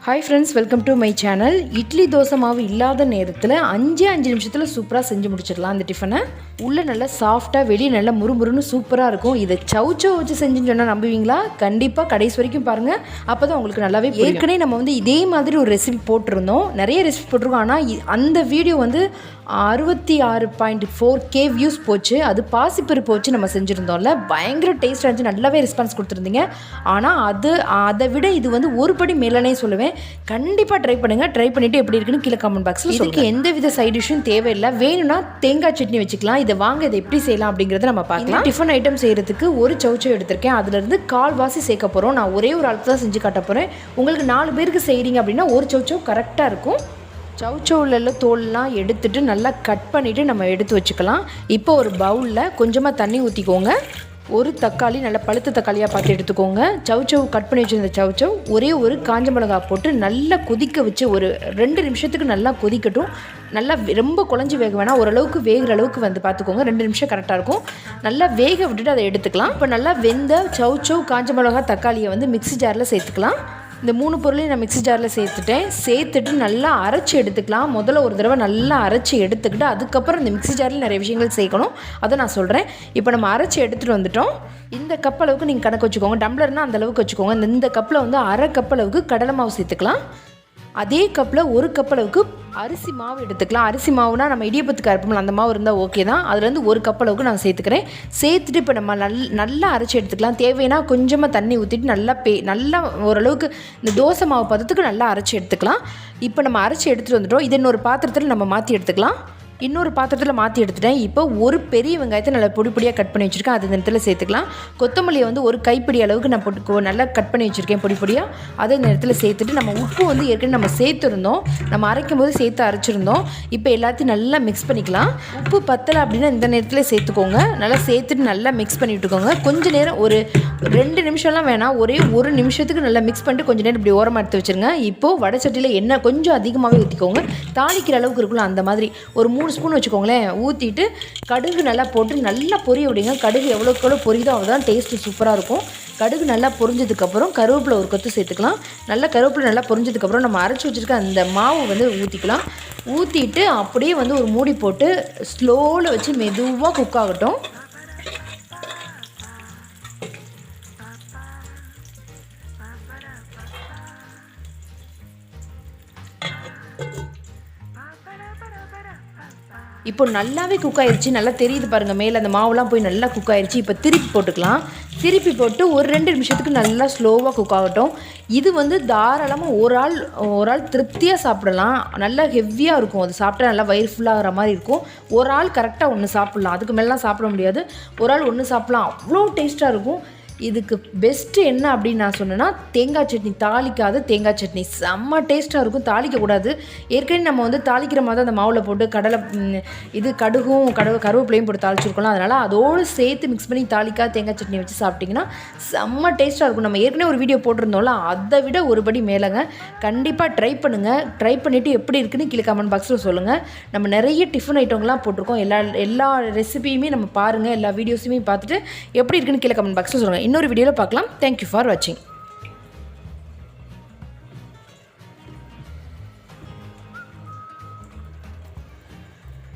Hi friends, welcome to my channel. Idli dosa மாவு இல்லாத நேரத்தில் 5 நிமிஷத்தில் சூப்பராக செஞ்சு முடிச்சிடலாம். அந்த டிஃபனை உள்ளே நல்லா சாஃப்டாக, வெளியே நல்லா முறுமுறுன்னு சூப்பராக இருக்கும். இதை சவுச்சோ வச்சு செஞ்சுன்னு சொன்னால் நம்புவீங்களா? கண்டிப்பாாக கடைசி வரைக்கும் பாருங்கள், அப்போ தான் உங்களுக்கு நல்லாவே. ஏற்கனவே நம்ம இதே மாதிரி ஒரு ரெசிபி போட்டிருந்தோம், நிறைய ரெசிபி போட்டிருக்கோம். ஆனால் அந்த வீடியோ 66.4K வியூஸ் போச்சு. அது பாசிப்பருப்பு வச்சு நம்ம செஞ்சுருந்தோம்ல, பயங்கர டேஸ்ட்டாக இருந்துச்சு, நல்லாவே ரெஸ்பான்ஸ் கொடுத்துருந்தீங்க. ஆனால் அதை விட இது ஒரு படி மேலனே சொல்லுவேன். கண்டிப்பாக ட்ரை பண்ணுங்கள். ட்ரை பண்ணிவிட்டு எப்படி இருக்குன்னு கீழே கமெண்ட் பாக்ஸில். இதுக்கு எந்த வித சைட் டிஷ்ஷும் தேவையில்லை. வேணும்னா தேங்காய் சட்னி வச்சுக்கலாம். இதை வாங்க, இதை எப்படி செய்யலாம் அப்படிங்கிறத நம்ம பார்க்கலாம். டிஃபன் ஐட்டம் செய்கிறதுக்கு ஒரு சவுச்சோ எடுத்திருக்கேன். அதுலேருந்து கால்வாசி சேர்க்க போகிறோம். நான் ஒரே ஒரு ஆளுக்கு தான் செஞ்சு காட்ட போகிறேன். உங்களுக்கு 4 பேருக்கு செய்கிறீங்க அப்படின்னா ஒரு சவுச்சோ கரெக்டாக இருக்கும். சவுச்சோவில் தோல்லாம் எடுத்துகிட்டு நல்லா கட் பண்ணிவிட்டு நம்ம எடுத்து வச்சுக்கலாம். இப்போ ஒரு பவுலில் கொஞ்சமாக தண்ணி ஊற்றிக்கோங்க. ஒரு தக்காளி, நல்லா பழுத்த தக்காளியாக பார்த்து எடுத்துக்கோங்க. சவுச்சவ் கட் பண்ணி வச்சுருந்த சவுச்சவ் ஒரே ஒரு காஞ்ச மிளகா போட்டு நல்லா கொதிக்க வச்சு ஒரு 2 நிமிஷத்துக்கு நல்லா கொதிக்கட்டும். நல்லா ரொம்ப குழஞ்சி வேக வேணாம், ஓரளவுக்கு வேகிற அளவுக்கு பார்த்துக்கோங்க. 2 நிமிஷம் கரெக்டாக இருக்கும். நல்லா வேக விட்டுட்டு அதை எடுத்துக்கலாம். இப்போ நல்லா வெந்த சவுச்சவ், காஞ்ச மிளகா, தக்காளியை மிக்ஸி ஜாரில் சேர்த்துக்கலாம். இந்த 3 பொருளையும் நான் மிக்ஸி ஜாரில் சேர்த்துட்டு நல்லா அரைச்சி எடுத்துக்கலாம். முதல்ல ஒரு தடவை நல்லா அரைச்சி எடுத்துக்கிட்டு அதுக்கப்புறம் இந்த மிக்ஸி ஜாரில் நிறைய விஷயங்கள் சேர்க்கணும், அதை நான் சொல்கிறேன். இப்போ நம்ம அரைச்சி எடுத்துகிட்டு வந்துட்டோம். இந்த கப் அளவுக்கு நீங்கள் கணக்கு வச்சுக்கோங்க. டம்ளர்னால் அந்த அளவுக்கு வச்சுக்கோங்க. இந்த கப்பில் அரை கப் அளவுக்கு கடலை மாவு சேர்த்துக்கலாம். அதே கப்பில் 1 கப் அளவுக்கு அரிசி மாவு எடுத்துக்கலாம். அரிசி மாவுனா நம்ம இடியப்பத்துக்கு அரைப்போம்ல, அந்த மாவு இருந்தால் ஓகே தான். அதுலேருந்து 1 கப் அளவுக்கு நான் சேர்த்துக்கிறேன். சேர்த்துட்டு இப்போ நம்ம நல்லா அரைச்சி எடுத்துக்கலாம். தேவைன்னா கொஞ்சமாக தண்ணி ஊற்றிட்டு நல்லா ஓரளவுக்கு இந்த தோசை மாவு பதத்துக்கு நல்லா அரைச்சி எடுத்துக்கலாம். இப்போ நம்ம அரைச்சி எடுத்துகிட்டு வந்துட்டோம். இதை இன்னொரு பாத்திரத்தில் நம்ம மாற்றி எடுத்துக்கலாம். இன்னொரு பாத்திரத்தில் மாற்றி எடுத்துட்டேன். இப்போ ஒரு பெரிய வெங்காயத்தை நல்லா பொடியாக கட் பண்ணி வச்சுருக்கேன். அது இந்த நேரத்தில் சேர்த்துக்கலாம். கொத்தமல்லியை ஒரு கைப்பிடி அளவுக்கு நான் போட்டு நல்லா கட் பண்ணி வச்சுருக்கேன் பொடியாக. அதை இந்த நேரத்தில் சேர்த்துட்டு நம்ம உப்பு ஏற்கனவே நம்ம சேர்த்துருந்தோம், நம்ம அரைக்கும் போது சேர்த்து அரைச்சிருந்தோம். இப்போ எல்லாத்தையும் நல்லா மிக்ஸ் பண்ணிக்கலாம். உப்பு பத்தலை அப்படின்னா இந்த நேரத்தில் சேர்த்துக்கோங்க. நல்லா சேர்த்துட்டு நல்லா மிக்ஸ் பண்ணி விட்டுக்கோங்க. கொஞ்சம் நேரம், ஒரு 2 நிமிஷம்லாம் வேணாம், ஒரே 1 நிமிஷத்துக்கு நல்லா மிக்ஸ் பண்ணிட்டு கொஞ்சம் நேரம் இப்படி ஓரமாக எடுத்து வச்சுருங்க. இப்போது வடை சட்டியில் எண்ணெய் கொஞ்சம் அதிகமாகவே ஊற்றிக்கோங்க. தாளிக்கிற அளவுக்கு இருக்குல்ல, அந்த மாதிரி ஒரு 3 ஸ்பூன் வச்சுக்கோங்களேன். ஊற்றிட்டு கடுகு நல்லா போட்டு நல்லா பொரிய விடுங்க. கடுகு எவ்வளோக்கு பொரியுதோ அவ்வளோதான் டேஸ்ட்டு சூப்பராக இருக்கும். கடுகு நல்லா பொரிஞ்சதுக்கப்புறம் கருவேப்பிலை ஒரு கொத்து சேர்த்துக்கலாம். நல்லா கருவேப்பிலை நல்லா பொரிஞ்சதுக்கப்புறம் நம்ம அரைச்சி வச்சுருக்க அந்த மாவு ஊற்றிக்கலாம். ஊற்றிட்டு அப்படியே ஒரு மூடி போட்டு ஸ்லோவில் வச்சு மெதுவாக குக் ஆகட்டும். இப்போ நல்லாவே குக் ஆயிடுச்சு. நல்லா தெரியுது பாருங்கள், மேலே அந்த மாவுலாம் போய் நல்லா குக் ஆயிடுச்சு. இப்போ திருப்பி போட்டுக்கலாம். திருப்பி போட்டு ஒரு 2 நிமிஷத்துக்கு நல்லா ஸ்லோவாக குக் ஆகட்டும். இது தாராளமாக ஒரு ஆள் திருப்தியாக சாப்பிடலாம். நல்லா ஹெவியாக இருக்கும். அது சாப்பிட்டா நல்லா வயிறு ஃபுல்லாகிற மாதிரி இருக்கும். ஒரு ஆள் கரெக்டாக 1 சாப்பிட்லாம். அதுக்கு மேலாம் சாப்பிட முடியாது. ஒரு ஆள் 1 சாப்பிட்லாம். அவ்வளோ டேஸ்ட்டாக இருக்கும். இதுக்கு பெஸ்ட்டு என்ன அப்படின்னு நான் சொன்னேன்னா, தேங்காய் சட்னி, தாளிக்காத தேங்காய் சட்னி செம்ம டேஸ்ட்டாக இருக்கும். தாளிக்கக்கூடாது. ஏற்கனவே நம்ம தாளிக்கிற மாதிரி அந்த மாவில் போட்டு கடுகும் கருவேப்பிலையும் போட்டு தாளிச்சிருக்கலாம். அதனால் அதோடு சேர்த்து மிக்ஸ் பண்ணி தாளிக்காத தேங்காய் சட்னி வச்சு சாப்பிட்டிங்கன்னா செம்ம டேஸ்ட்டாக இருக்கும். நம்ம ஏற்கனவே ஒரு வீடியோ போட்டிருந்தோம்ல, அதை விட ஒரு படி மேலேங்க. கண்டிப்பாக ட்ரை பண்ணுங்கள். ட்ரை பண்ணிவிட்டு எப்படி இருக்குன்னு கீழே கமெண்ட் பாக்ஸில் சொல்லுங்கள். நம்ம நிறைய டிஃபன் ஐட்டங்கள்லாம் போட்டிருக்கோம். எல்லா ரெசிபியுமே நம்ம பாருங்கள். எல்லா வீடியோஸுமே பார்த்துட்டு எப்படி இருக்குன்னு கீழே கமெண்ட் பாக்ஸில் சொல்லுங்கள். இன்னொரு வீடியோவில் பார்க்கலாம். தேங்க்யூ ஃபார் வாட்சிங்.